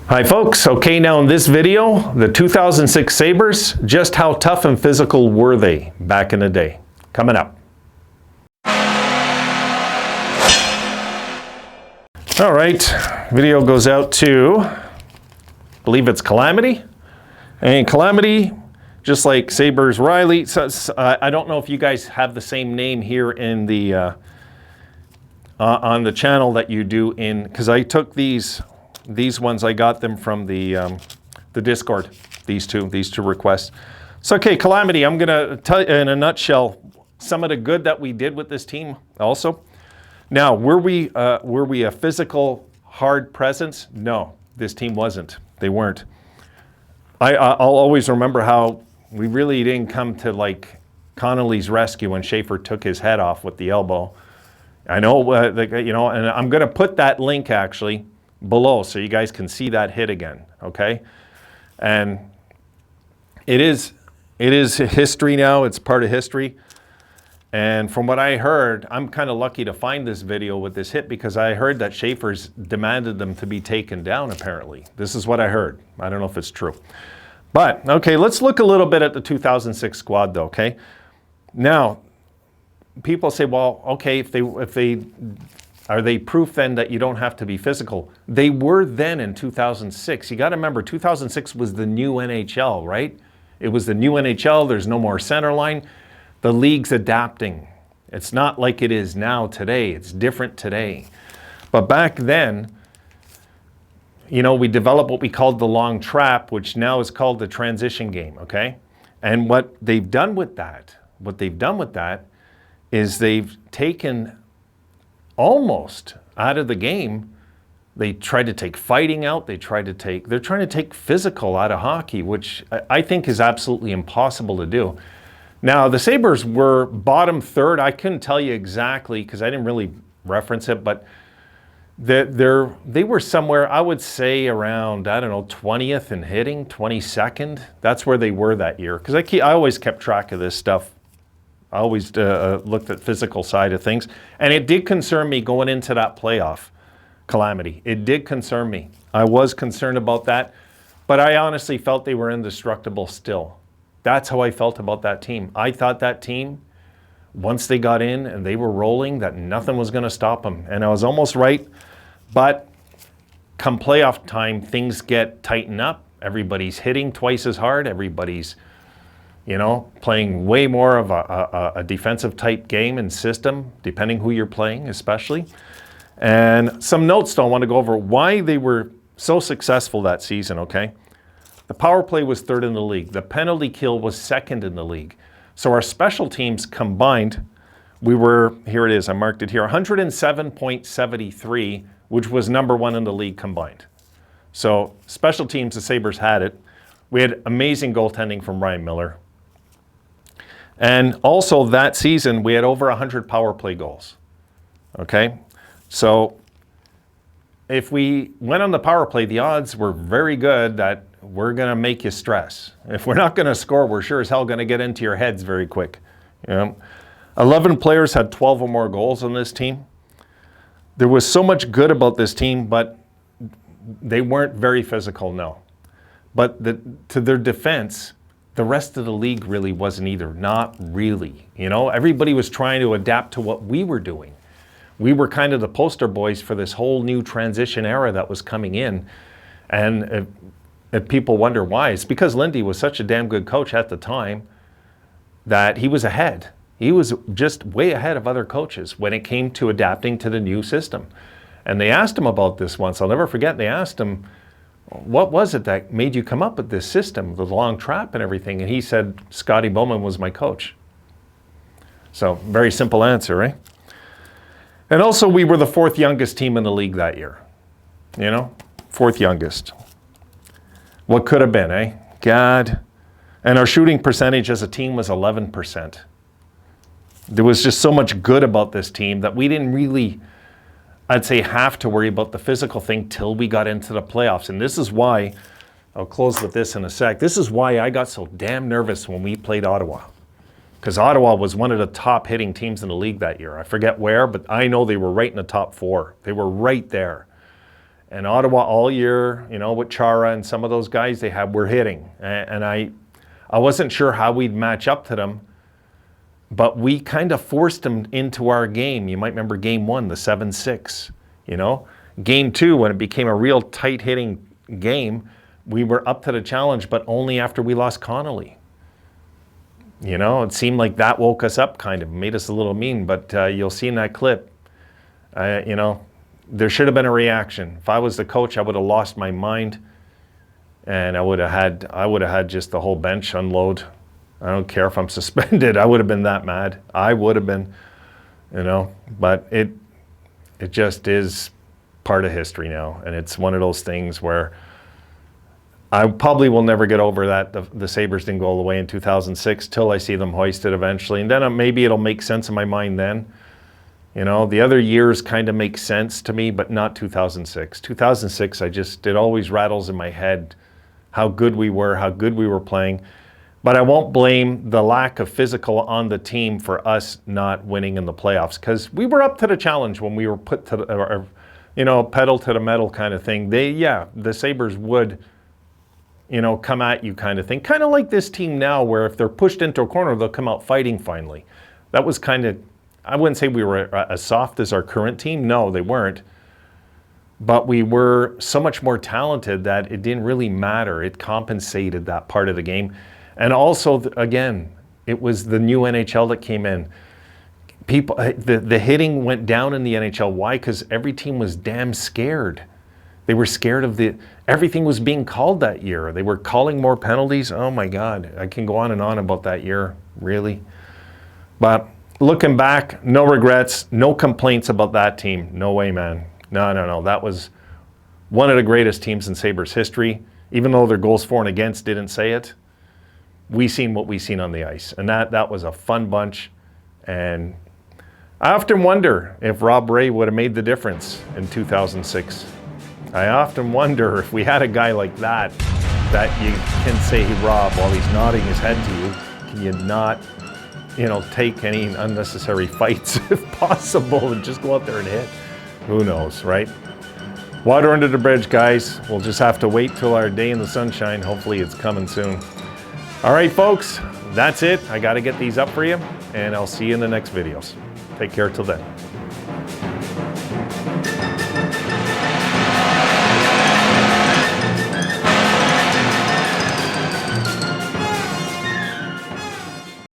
Hi folks, okay, now in this video, the 2006 Sabres, just how tough and physical were they back in the day? Coming up. All right, video goes out to, I believe it's Calamity. And Calamity, just like Sabres Riley, I don't know if you guys have the same name here in the, on the channel that you do in, because I took these ones, I got them from the Discord, these two requests. So, okay, Calamity, I'm going to tell you in a nutshell some of the good that we did with this team also. Now, were we a physical, hard presence? No, this team wasn't. They weren't. I'll always remember how we really didn't come to like Connolly's rescue when Schaefer took his head off with the elbow. I know, you know, and I'm going to put that link actually below so you guys can see that hit again, okay? And it is history now. It's part of history. And from what I heard, I'm kind of lucky to find this video with this hit because I heard that Schaefer's demanded them to be taken down, apparently. This is what I heard. I don't know if it's true. But, okay, let's look a little bit at the 2006 squad, though, okay? Now, people say, well, okay, are they proof then that you don't have to be physical? They were then in 2006. You got to remember, 2006 was the new NHL, right? It was the new NHL. There's no more center line. The league's adapting. It's not like it is now today. It's different today. But back then, you know, we developed what we called the long trap, which now is called the transition game, okay? And what they've done with that is they've taken almost out of the game. They tried to take fighting out. They're trying to take physical out of hockey, which I think is absolutely impossible to do. Now, the Sabres were bottom third. I couldn't tell you exactly because I didn't really reference it, but they were somewhere, I would say around, I don't know, 20th in hitting, 22nd. That's where they were that year. Because I always kept track of this stuff. I always looked at physical side of things. And it did concern me going into that playoff, Calamity. It did concern me. I was concerned about that. But I honestly felt they were indestructible still. That's how I felt about that team. I thought that team, once they got in and they were rolling, that nothing was going to stop them. And I was almost right. But come playoff time, things get tightened up. Everybody's hitting twice as hard. Everybody's, you know, playing way more of a defensive type game and system, depending who you're playing, especially. And some notes though, I want to go over why they were so successful that season, okay? The power play was third in the league. The penalty kill was second in the league. So our special teams combined, we were, here it is, I marked it here, 107.73, which was number one in the league combined. So special teams, the Sabres had it. We had amazing goaltending from Ryan Miller. And also that season, we had over 100 power play goals. Okay? So if we went on the power play, the odds were very good that we're going to make you stress. If we're not going to score, we're sure as hell going to get into your heads very quick. You know? 11 players had 12 or more goals on this team. There was so much good about this team, but they weren't very physical, no. But to their defense, the rest of the league really wasn't either. Not really. You know, everybody was trying to adapt to what we were doing. We were kind of the poster boys for this whole new transition era that was coming in. And if people wonder why, it's because Lindy was such a damn good coach at the time that he was ahead. He was just way ahead of other coaches when it came to adapting to the new system. And they asked him about this once. I'll never forget. They asked him, what was it that made you come up with this system, the long trap and everything? And he said, Scotty Bowman was my coach. So very simple answer, right? And also we were the fourth youngest team in the league that year. You know, fourth youngest. What could have been, eh? God. And our shooting percentage as a team was 11%. There was just so much good about this team that we didn't really, I'd say, have to worry about the physical thing till we got into the playoffs. And this is why, I'll close with this in a sec, this is why I got so damn nervous when we played Ottawa. Because Ottawa was one of the top hitting teams in the league that year. I forget where, but I know they were right in the top four. They were right there. And Ottawa all year, you know, with Chara and some of those guys they were hitting. And I wasn't sure how we'd match up to them, but we kind of forced them into our game. You might remember game 1, the 7-6, you know. Game 2, when it became a real tight hitting game, we were up to the challenge, but only after we lost Connolly. You know, it seemed like that woke us up, kind of made us a little mean, but you'll see in that clip, you know, there should have been a reaction. If I was the coach, I would have lost my mind, and I would have had just the whole bench unload. I don't care if I'm suspended. I would have been that mad. I would have been, you know, but it just is part of history now. And it's one of those things where I probably will never get over that. The Sabres didn't go all the way in 2006 till I see them hoisted eventually. And then maybe it'll make sense in my mind then. You know, the other years kind of make sense to me, but not 2006. 2006, it always rattles in my head how good we were playing. But I won't blame the lack of physical on the team for us not winning in the playoffs, because we were up to the challenge when we were put to the, you know, pedal to the metal kind of thing. The Sabres would, you know, come at you kind of thing. Kind of like this team now, where if they're pushed into a corner, they'll come out fighting finally. That was kind of, I wouldn't say we were as soft as our current team. No, they weren't. But we were so much more talented that it didn't really matter. It compensated that part of the game. And also, again, it was the new NHL that came in. People, the hitting went down in the NHL. Why? Because every team was damn scared. They were scared of everything was being called that year. They were calling more penalties. Oh my God, I can go on and on about that year, really. But looking back, no regrets, no complaints about that team. No way, man. No. That was one of the greatest teams in Sabres history. Even though their goals for and against didn't say it, we seen what we seen on the ice. And that was a fun bunch. And I often wonder if Rob Ray would have made the difference in 2006. I often wonder if we had a guy like that you can say, hey, Rob, while he's nodding his head to you, can you not, you know, take any unnecessary fights if possible and just go out there and hit? Who knows, right? Water under the bridge, guys. We'll just have to wait till our day in the sunshine. Hopefully it's coming soon. All right, folks, that's it. I got to get these up for you, and I'll see you in the next videos. Take care till then.